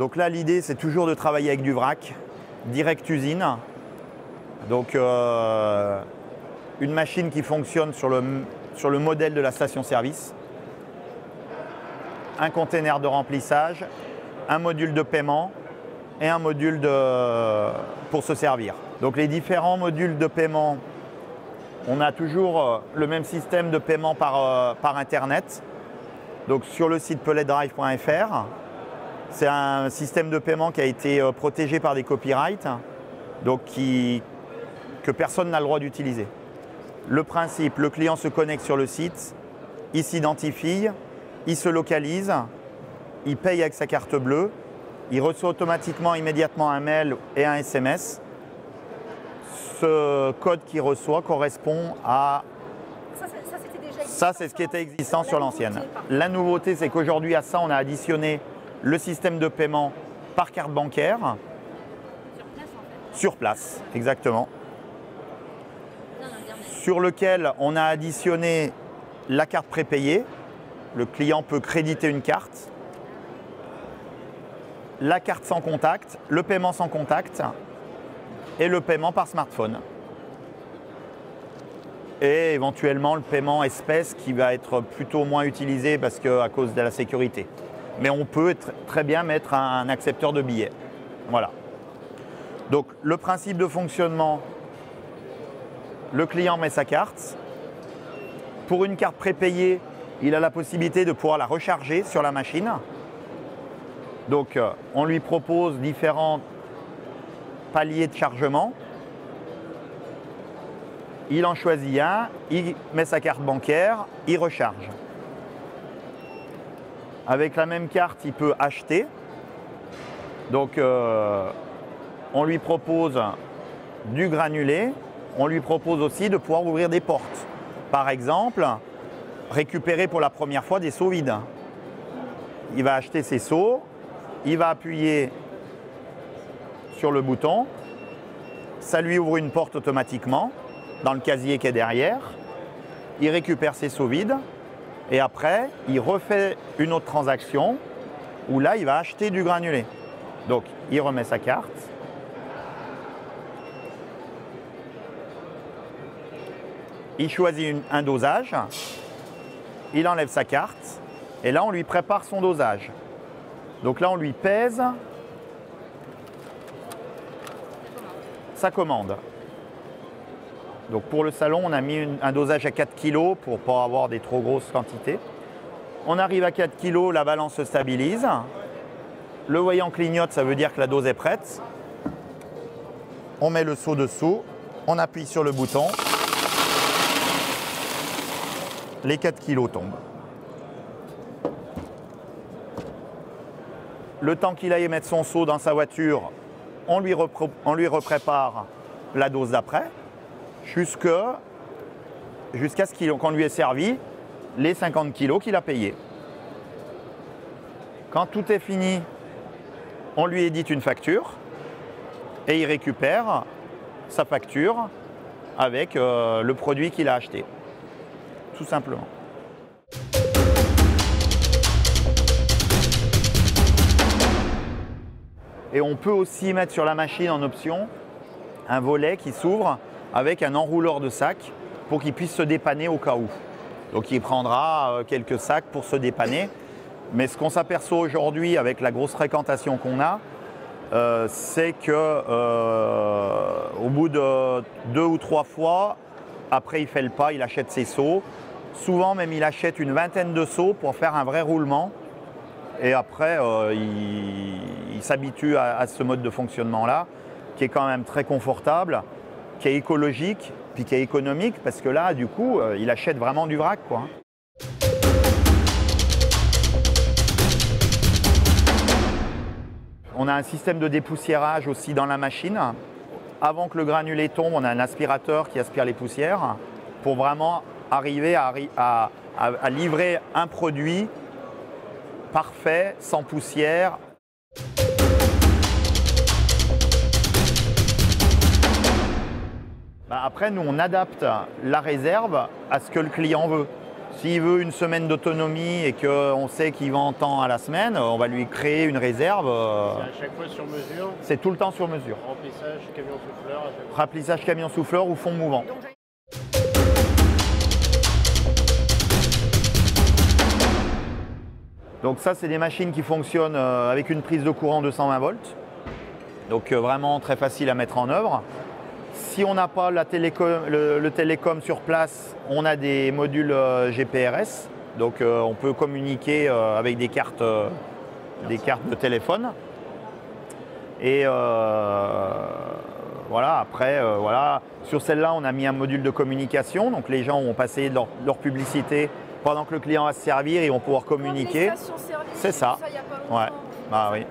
Donc là, l'idée, c'est toujours de travailler avec du vrac, direct usine. Donc une machine qui fonctionne sur le modèle de la station-service. Un container de remplissage, un module de paiement et un module pour se servir. Donc les différents modules de paiement, on a toujours le même système de paiement par Internet. Donc sur le site pelletdrive.fr, c'est un système de paiement qui a été protégé par des copyrights, donc que personne n'a le droit d'utiliser. Le principe, le client se connecte sur le site, il s'identifie, il se localise, il paye avec sa carte bleue, il reçoit automatiquement, immédiatement un mail et un SMS. Ce code qu'il reçoit correspond à... Ça, c'est ce qui était existant sur l'ancienne. La nouveauté, c'est qu'aujourd'hui, à ça, on a additionné le système de paiement par carte bancaire. Sur place, exactement. Sur lequel on a additionné la carte prépayée. Le client peut créditer une carte. La carte sans contact, le paiement sans contact et le paiement par smartphone. Et éventuellement le paiement espèce qui va être plutôt moins utilisé parce qu'à cause de la sécurité. Mais on peut très bien mettre un accepteur de billets. Voilà. Donc le principe de fonctionnement, le client met sa carte. Pour une carte prépayée, il a la possibilité de pouvoir la recharger sur la machine. Donc on lui propose différents paliers de chargement. Il en choisit un, il met sa carte bancaire, il recharge. Avec la même carte, il peut acheter. Donc on lui propose du granulé, on lui propose aussi de pouvoir ouvrir des portes. Par exemple, récupérer pour la première fois des seaux vides. Il va acheter ses seaux, il va appuyer sur le bouton, ça lui ouvre une porte automatiquement dans le casier qui est derrière, il récupère ses seaux vides et après il refait une autre transaction où là il va acheter du granulé. Donc il remet sa carte, il choisit un dosage, il enlève sa carte et là on lui prépare son dosage. Donc là on lui pèse sa commande. Donc pour le salon on a mis un dosage à 4 kg pour ne pas avoir des trop grosses quantités. On arrive à 4 kg, la balance se stabilise. Le voyant clignote, ça veut dire que la dose est prête. On met le seau dessous, on appuie sur le bouton. Les 4 kg tombent. Le temps qu'il aille mettre son seau dans sa voiture, on lui reprépare la dose d'après, jusqu'à ce qu'on lui ait servi les 50 kg qu'il a payés. Quand tout est fini, on lui édite une facture et il récupère sa facture avec le produit qu'il a acheté. Tout simplement. Et on peut aussi mettre sur la machine en option un volet qui s'ouvre avec un enrouleur de sacs pour qu'il puisse se dépanner au cas où. Donc il prendra quelques sacs pour se dépanner. Mais ce qu'on s'aperçoit aujourd'hui avec la grosse fréquentation qu'on a, c'est que au bout de 2 ou 3 fois, après il fait le pas, il achète ses seaux. Souvent même il achète une vingtaine de seaux pour faire un vrai roulement. Et après il s'habitue à ce mode de fonctionnement-là, qui est quand même très confortable, qui est écologique, puis qui est économique, parce que là, du coup, il achète vraiment du vrac, quoi. On a un système de dépoussiérage aussi dans la machine. Avant que le granulé tombe, on a un aspirateur qui aspire les poussières pour vraiment arriver à livrer un produit parfait, sans poussière. Après, nous, on adapte la réserve à ce que le client veut. S'il veut une semaine d'autonomie et qu'on sait qu'il vend tant à la semaine, on va lui créer une réserve. C'est à chaque fois sur mesure. C'est tout le temps sur mesure. Remplissage, camion souffleur. Remplissage camion souffleur ou fond mouvant. Donc ça, c'est des machines qui fonctionnent avec une prise de courant 220 volts. Donc vraiment très facile à mettre en œuvre. Si on n'a pas le télécom sur place, on a des modules GPRS. Donc on peut communiquer avec des cartes de téléphone. Et voilà, après, sur celle-là, on a mis un module de communication. Donc les gens vont passer leur publicité pendant que le client va se servir, ils vont pouvoir communiquer. C'est ça. Ouais, bah oui.